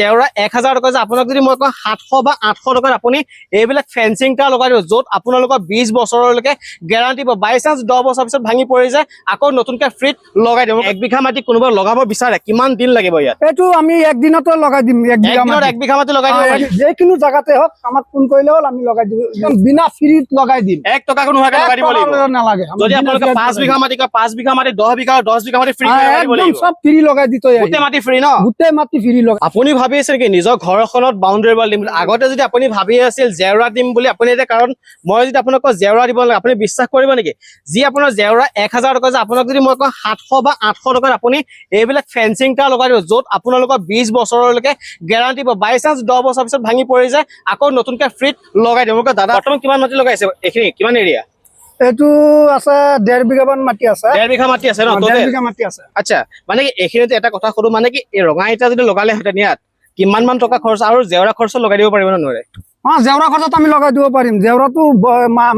জেওৰা 1000 টকা যে আপোনাক যদি মই কওঁ 700 বা 800 টকাত আপুনি এইবিলাক ফেন্সিং টা লগাই দিব য'ত আপোনালোকৰ 20 বছৰলৈকে গ্যাৰান্টি পাব বাই চান্স 10 বছৰ পিছত ভাঙি পৰি যায় আকৌ নতুনকৈ ফ্ৰীত লগাই দিম 1 বিঘা মাটি কোনোবা লগাব বিচাৰে কিমান দিন লাগিব ইয়াত এইটো আমি একদিনতে লগাই দিম 1 বিঘা মাটি লগাই দিব যে কোনো জায়গাতে হোক আমাক ফোন কৰিলে হ'ল আমি লগাই দিম একদম বিনা ফ্ৰীত লগাই দিম 1 টকা কোনো লগাই দিব লাগিব নালাগে যদি আপোনালোকে 5 বিঘা মাটি 5 বিঘা মাটি 10 বিঘা মাটি ফ্ৰী লগাই দিব লাগিব সব ফ্ৰী লগাই দিতে গোটে মাটি ফ্ৰী ন গোটে মাটি ফ্ৰী লগাই আপুনি ভাবি আছে কি নিজৰ ঘৰখনত বাউণ্ডাৰী ৱাল দিম আগতে যদি আপুনি ভাবি আছিল জেওৰা দিম বুলি আপুনি এটা কাৰণ মই যদি আপোনাক জেওৰা দিব লাগে আপুনি বিশ্বাস কৰিব নেকি যি আপোনাৰ জেওৰা 1000 টকা যে আপোনাক যদি মই কওঁ 700 বা 800 টকাত আপুনি এইবিলাক ফেন্সিং টা লগাই দিব য'ত আপোনালোকৰ 20 বছৰলৈকে গ্যাৰান্টি পাব বাই চান্স 10 বছৰ পিছত ভাঙি পৰি যায় আকৌ নতুনকৈ ফ্ৰীত লগাই দিম দাদা বৰ্তমান কিমান মাটি লগাইছে এইখিনি কিমান এৰিয়া এইটো আছে 1.5 বিঘা মান মাটি আছে 1.5 বিঘা মাটি আছে ন 1.5 বিঘা মাটি আছে আচ্ছা মানে কি এইখিনিতে এটা কথা কৰো মানে কি এই ৰঙা ইটা যদি লগালে হেতেন ইয়াত কিমান মান টকা খৰচ আৰু জেওৰা খৰচ লগাই দিব পাৰিব না নোৱাৰে জেওৰা খৰচত আমি লগাই দিব পাৰিম জেওৰাটো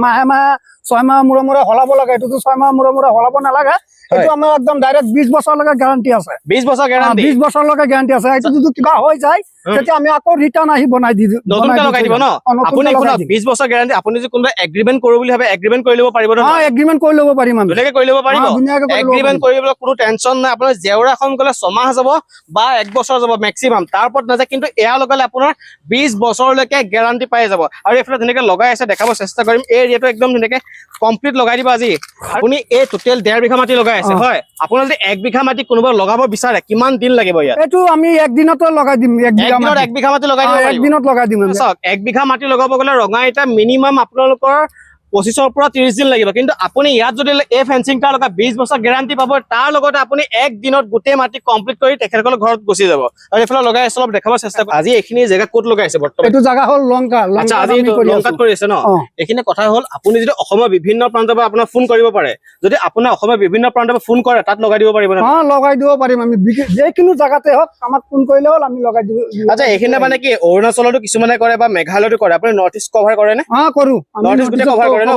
মাহে মাহে 6 মাহ মূৰে মূৰে হলাব লাগে এইটো 6 মাহ মূৰে মূৰে হলাব নালাগে এইটো আমাৰ একদম ডাইৰেক্ট 20 বছৰলৈকে গ্যাৰান্টি আছে 20 বছৰ গ্যাৰান্টি 20 বছৰলৈকে গ্যাৰান্টি আছে এইটো যদি কিবা হৈ যায় তেতিয়া আমি আকৌ ৰিটাৰ্ণ আহি বনাই দি নতুনকৈ লগাই দিব ন আপুনি 20 বছৰ গ্যাৰান্টি আপুনি যদি কোনোবা এগ্ৰিমেন্ট কৰো বুলি ভাবে এগ্ৰিমেন্ট কৰি ল'ব পাৰিব ন এগ্ৰিমেন্ট কৰি ল'ব পাৰিম আমি ধুনীয়াকৈ কৰি ল'ব পাৰিব এগ্ৰিমেন্ট কৰিবলৈ কোনো টেনচন নাই আপোনাৰ জেওৰাখন গলে 6 মাহ যাব বা 1 বছৰ যাব মেক্সিমাম তাৰ ওপৰত নাযায় কিন্তু এয়া লগালে আপোনাৰ 20 বছৰলৈকে গ্যাৰান্টি পাই যাব আৰু এফালে ধুনীয়াকৈ লগাই আছে দেখাব চেষ্টা কৰিম এই এৰিয়াটো একদম ধুনীয়াকৈ কমপ্লিট লগাই দিব আজি আপুনি এই টোটেল 1.5 বিঘা মাটি লগাই আছে হয় আপোনাৰ যদি 1 বিঘা মাটি কোনোবা লগাব বিচাৰে কিমান দিন লাগিব ইয়াত এইটো আমি একদিনতে লগাই দিম 1 বিঘা মাটি লগাই দিব একদিনত লগাই দিম চাওক 1 বিঘা মাটি লগাব গলে ৰঙা ইটা মিনিমাম আপোনালোকৰ 25 ৰ পৰা 30 দিন লাগিব কিন্তু আপুনি ইয়াত যদি এই ফেন্সিং টা লগা 20 বছৰ গ্যাৰান্টি পাব তাৰ লগতে আপুনি এক দিনত গোটে মাটি কমপ্লিট কৰি তেখেতসকলৰ ঘৰত গুচি যাব আৰু এফালে লগাই আছে অলপ দেখাব চেষ্টা কৰি আজি এইখিনি জায়গা ক'ত লগাইছে বৰ্তমান এইটো জায়গা হ'ল লংকা আচ্ছা আজি লংকাত কৰি আছে ন এইখিনি কথা হ'ল আপুনি যদি অসমৰ বিভিন্ন প্ৰান্তৰ পৰা আপোনাক ফোন কৰিব পাৰে যদি আপোনাৰ অসমৰ বিভিন্ন প্ৰান্তৰ পৰা ফোন কৰে তাত লগাই দিব পাৰিব না লগাই দিব পাৰিম আমি যে কোনো জায়গাতে হোক আমাক ফোন কৰিলে হ'ল আমি লগাই দিব আচ্ছা এইখিনি মানে কি অৰুণাচলতো কিছুমানে কৰে বা মেঘালয়তো কৰে আপুনি নৰ্থ ইষ্ট কভাৰ কৰে নে কৰো নৰ্থ ইষ্ট গোটে কভাৰ কৰে ন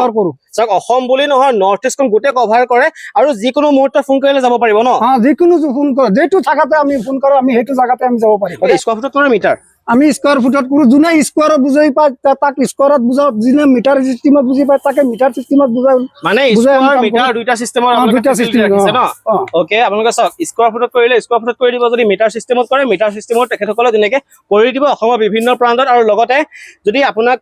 চাওক অসম বুলি নহয় নৰ্থ ইষ্টখন গোটে কভাৰ কৰে আৰু যিকোনো মুহূৰ্তত ফোন কৰিলে যাব পাৰিব ন যিকোনো ফোন কৰে যেটো জায়গাতে আমি ফোন কৰো আমি সেইটো জায়গাতে আমি যাব পাৰিম স্কয়াৰ ফুটত কৰে মিটাৰ আমি স্কয়াৰ ফুটত কৰো যোনে স্কয়াৰত বুজাই পায় তাক স্কয়াৰত বুজাও যোনে মিটাৰ সিস্টেমত বুজি পায় তাকে মিটাৰ সিস্টেমত বুজাও মানে স্কয়াৰ মিটাৰ দুইটা সিস্টেমৰ দুইটা সিস্টেম আছে ন ওকে আপোনালোকে চাওক স্কয়াৰ ফুটত কৰিলে স্কয়াৰ ফুটত কৰি দিব যদি মিটাৰ সিস্টেমত কৰে মিটাৰ সিস্টেমত তেখেতসকলে যেনেকৈ কৰি দিব অসমৰ বিভিন্ন প্ৰান্তত আৰু লগতে যদি আপোনাক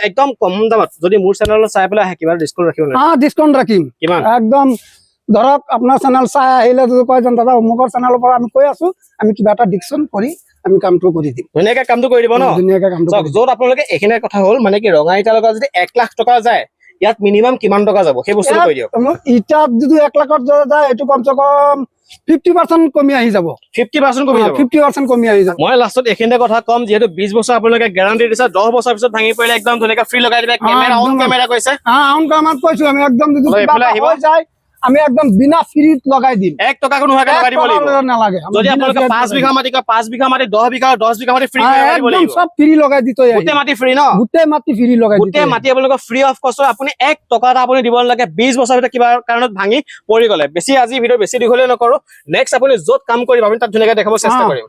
একদম কম দামত যদি মোৰ চেনেলত চাই পেলাই আহে কিবা ডিসকাউন্ট ৰাখিব না ডিসকাউন্ট ৰাখিম কিমান একদম ধৰক আপোনাৰ চেনেল চাই আহিলে যদি কয় যেন দাদা অমুকৰ চেনেলৰ পৰা আমি কৈ আছো আমি কিবা এটা ডিসকাউন্ট কৰি আমি কামটো কৰি দিম ধুনীয়াকৈ কামটো কৰি দিব ন ধুনীয়াকৈ কামটো য'ত আপোনালোকে এইখিনি কথা হ'ল মানে কি ৰঙা ইটা লগা যদি 1 লাখ টকা যায় ইয়াত মিনিমাম কিমান টকা যাব সেই বস্তুটো কৈ দিয়ক ইটাত যদি 1 লাখত যায় এটো কমসে কম 50% কমি আহি যাব 50% কমি যাব 50% কমি আহি যাব মই লাষ্টত এইখিনিতে কথা কম যেহেতু 20 বছৰ আপোনালোকে গ্যাৰান্টি দিছে 10 বছৰ পিছত ভাঙি পৰিলে একদম ধুনীয়াকৈ ফ্ৰী লগাই দিবে কেমেৰা অন কেমেৰা কৈছে অন কামত কৈছো আমি একদম যদি হৈ যায় আমি একদম বিনা ফ্ৰীত লগাই দিম 1 টকা কোনো লগাই দিব লাগিব নালাগে যদি আপোনালোকে 5 বিঘা মাটি 10 বিঘা মাটি ফ্ৰী লগাই দিব লাগিব সব ফ্ৰী লগাই দিতে গোটে মাটি ফ্ৰী ন গোটে মাটি ফ্ৰী লগাই দিতে গোটে মাটি আপোনালোকে ফ্ৰী অফ কষ্ট আপুনি 1 টকা এটা আপুনি দিব নালাগে 20 বছৰ ভিতৰত কিবা কাৰণত ভাঙি পৰি গলে বেছি আজি ভিডিও বেছি দীঘলীয়া নকৰো নেক্সট আপুনি য'ত কাম কৰিব আমি তাত ধুনীয়াকৈ দেখাব চেষ্টা কৰিম